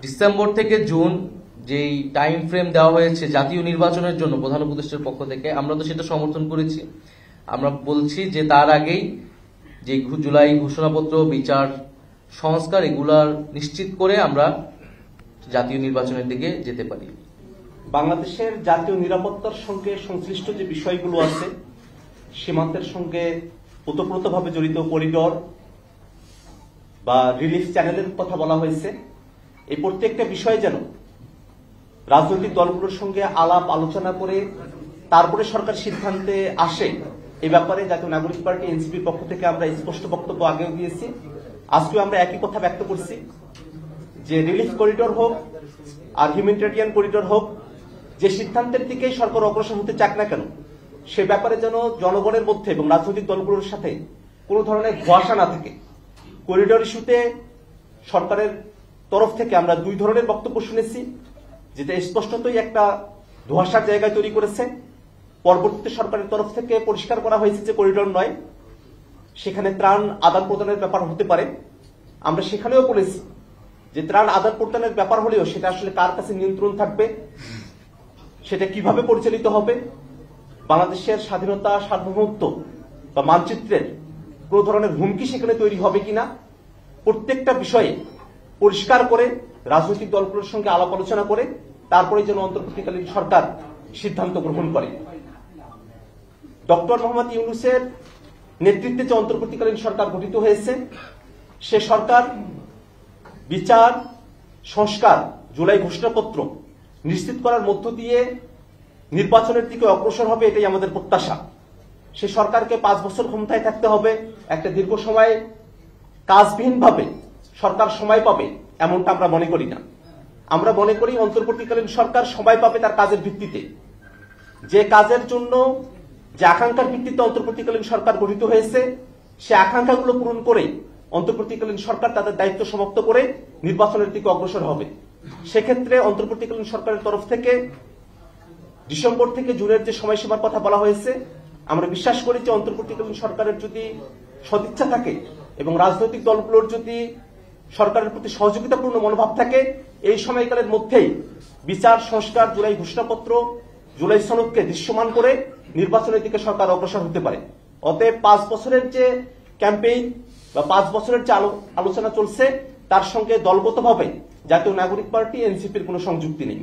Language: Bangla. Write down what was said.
ডিসেম্বর থেকে জুন যেই টাইম ফ্রেম দেওয়া হয়েছে জাতীয় নির্বাচনের জন্য প্রধান উপদেষ্টার পক্ষ থেকে, আমরা তো সেটা সমর্থন করেছি। আমরা বলছি যে তার আগেই যে জুলাই ঘোষণাপত্র, বিচার সংস্কার এগুলার নিশ্চিত করে আমরা জাতীয় নির্বাচনের দিকে যেতে পারি। বাংলাদেশের জাতীয় নিরাপত্তার সঙ্গে সংশ্লিষ্ট যে বিষয়গুলো আছে, সীমান্তের সঙ্গে ওতপ্রোতভাবে জড়িত করিডোর বা রিলিফ চ্যানেলের কথা বলা হয়েছে, এই প্রত্যেকটা বিষয় যেন রাজনৈতিক দলগুলোর সঙ্গে আলাপ আলোচনা করে তারপরে সরকার সিদ্ধান্তে আসে, এই ব্যাপারে জাতীয় নাগরিক পার্টি এনসিপির পক্ষ থেকে আমরা স্পষ্ট বক্তব্য আগেও দিয়েছি। আজকেও আমরা একই কথা ব্যক্ত করছি যে রিলিফ করিডোর হোক আর হিউম্যানিটেরিয়ান করিডোর হোক, যে সিদ্ধান্তের দিকেই সরকার অগ্রসর হতে চাক না কেন, সে ব্যাপারে যেন জনগণের মধ্যে এবং রাজনৈতিক দলগুলোর সাথে কোনো ধরনের ধোঁয়াশা না থাকে। করিডোর ইস্যুতে সরকারের তরফ থেকে আমরা দুই ধরনের বক্তব্য শুনেছি, যেটা স্পষ্টতই একটা ধোঁয়াশার জায়গায় তৈরি করেছে। পরবর্তীতে সরকারের তরফ থেকে পরিষ্কার করা হয়েছে যে করিডোর নয়, সেখানে ত্রাণ আদান প্রদানের ব্যাপার হতে পারে। আমরা সেখানেও বলেছি যে ত্রাণ আদান প্রদানের ব্যাপার হলেও সেটা আসলে কার কাছে নিয়ন্ত্রণ থাকবে, সেটা কিভাবে পরিচালিত হবে, বাংলাদেশের স্বাধীনতা, সার্বভৌমত্ব বা মানচিত্রের কোনো ধরনের হুমকি সেখানে তৈরি হবে কিনা, প্রত্যেকটা বিষয়ে পরিষ্কার করে রাজনৈতিক দলগুলোর সঙ্গে আলাপ আলোচনা করে তারপরে যেন অন্তর্বর্তীকালীন সরকার সিদ্ধান্ত গ্রহণ করে। ডক্টর মোহাম্মদ ইউনূসের নেতৃত্বে যে অন্তর্বর্তীকালীন সরকার গঠিত হয়েছে, সে সরকার বিচার সংস্কার, জুলাই ঘোষণাপত্র নিশ্চিত করার মধ্য দিয়ে নির্বাচনের দিকে অগ্রসর হবে, এটাই আমাদের প্রত্যাশা। সে সরকারকে 5 বছর ক্ষমতায় থাকতে হবে, একটা দীর্ঘ সময় কাজবিহীনভাবে সরকার সময় পাবে এমনটা আমরা মনে করি না। আমরা মনে করি অন্তর্বর্তীকালীন সরকার সময় পাবে তার কাজের ভিত্তিতে, যে কাজের জন্য যে আকাঙ্ক্ষার ভিত্তিতে অন্তর্বর্তীকালীন সরকার গঠিত হয়েছে, সে আকাঙ্ক্ষাগুলো পূরণ করে অন্তর্বর্তীকালীন সরকার তাদের দায়িত্ব সমাপ্ত করে নির্বাচনের দিকে অগ্রসর হবে। সেক্ষেত্রে অন্তর্বর্তীকালীন সরকারের তরফ থেকে ডিসেম্বর থেকে জুনের যে সময়সীমার কথা বলা হয়েছে, আমরা বিশ্বাস করি যে অন্তর্বর্তীকালীন সরকারের যদি সদিচ্ছা থাকে এবং রাজনৈতিক দলগুলোর যদি সরকারের প্রতি সহযোগিতাপূর্ণ মনোভাব থাকে, এই সময়কালের মধ্যেই বিচার সংস্কার, জুলাই ঘোষণাপত্র, জুলাই সনদকে দৃশ্যমান করে নির্বাচনের দিকে সরকার অগ্রসর হতে পারে। অতএব 5 বছরের যে ক্যাম্পেইন বা 5 বছরের যে আলোচনা চলছে, তার সঙ্গে দলগতভাবে জাতীয় নাগরিক পার্টি এনসিপির কোনো সংযুক্তি নেই।